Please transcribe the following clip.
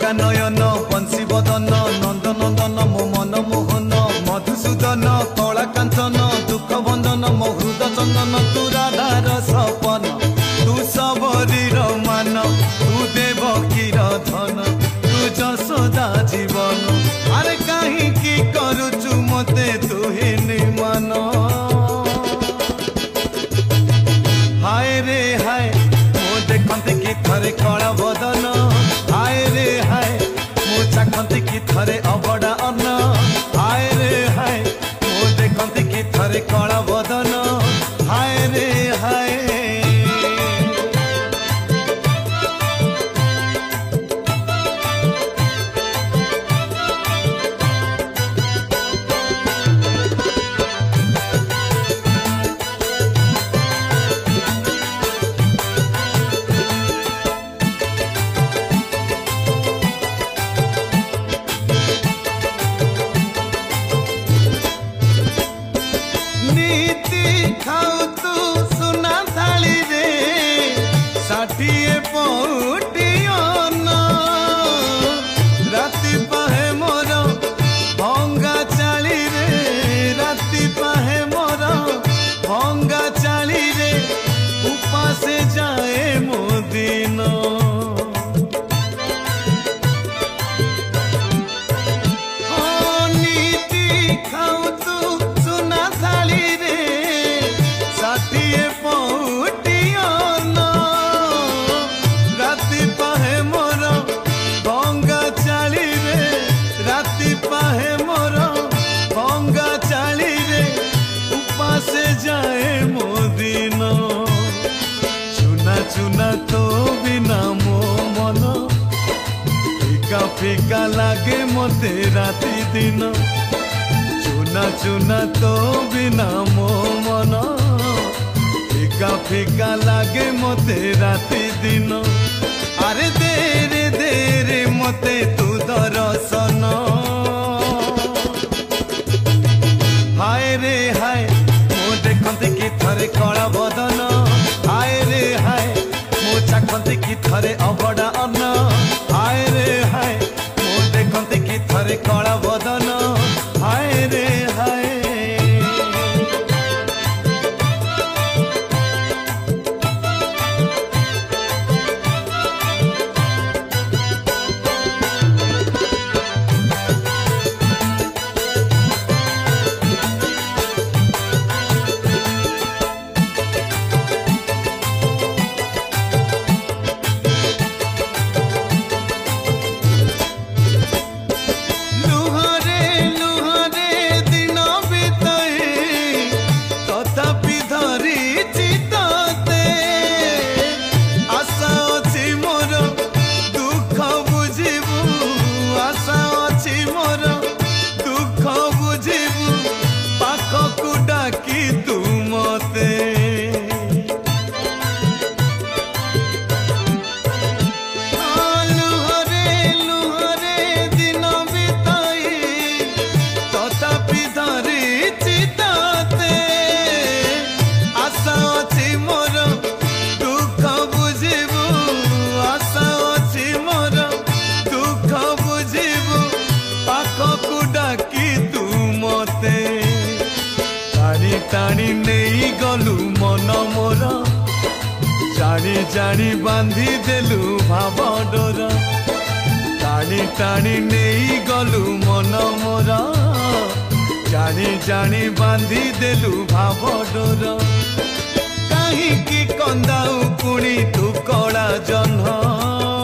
अलका नयन बंशी बदन नंद नंदन मो मन मोहन मधुसूदन कला कांचन दुख बंधन मो हृद चंदन तू राधार सपन तू सबरीर मान तू देवकीर धन तू जशोदा जीवन अरे कहीं की करुचु मते तू ही निमान हाय रे हाय मो देखते कि थरे कला बदन हाय रे हाय मो चाखते कि थरे अबड़ा अन्न हाय रे हाय मो देखते कि थरे कला बदन हाय रे हाय खाऊ तू सुना थाली रे 60 पौटियन राति पाहे मोर भंगा चाली रे राति पाहे मोर भंगा चाली रे उपासे जाए मो दिन नीति खाऊ तू सुना थाली पौटियन राति पाहे मोर भंगा चाली रे राति पाहे मोर भंगा चाली रे उपासे जाए मो दिन चुना चुना तो बिना मो मन फीका फीका लागे मते राति दिन चुना चुना तो बिना मो मन फीका फीका लागे मते राति दिन अरे देरे मते तू दर्शन हाय रे हाय मो देखते कि थरे कला बदन हाय रे हाय मो चाखते कि थरे अबड़ा अन्न हाय रे हाय मो देखते कि थरे कला बदन हाय रे हाय टाणी नहीं गलु मन मोर जानी जानी बांधी देलु भाव डोर टाणी टाणी नहीं गलु मन मोर जानी जानी बांधी देलु भाव डोर कहीं की कंदाऊ पुणी तू कला जह्न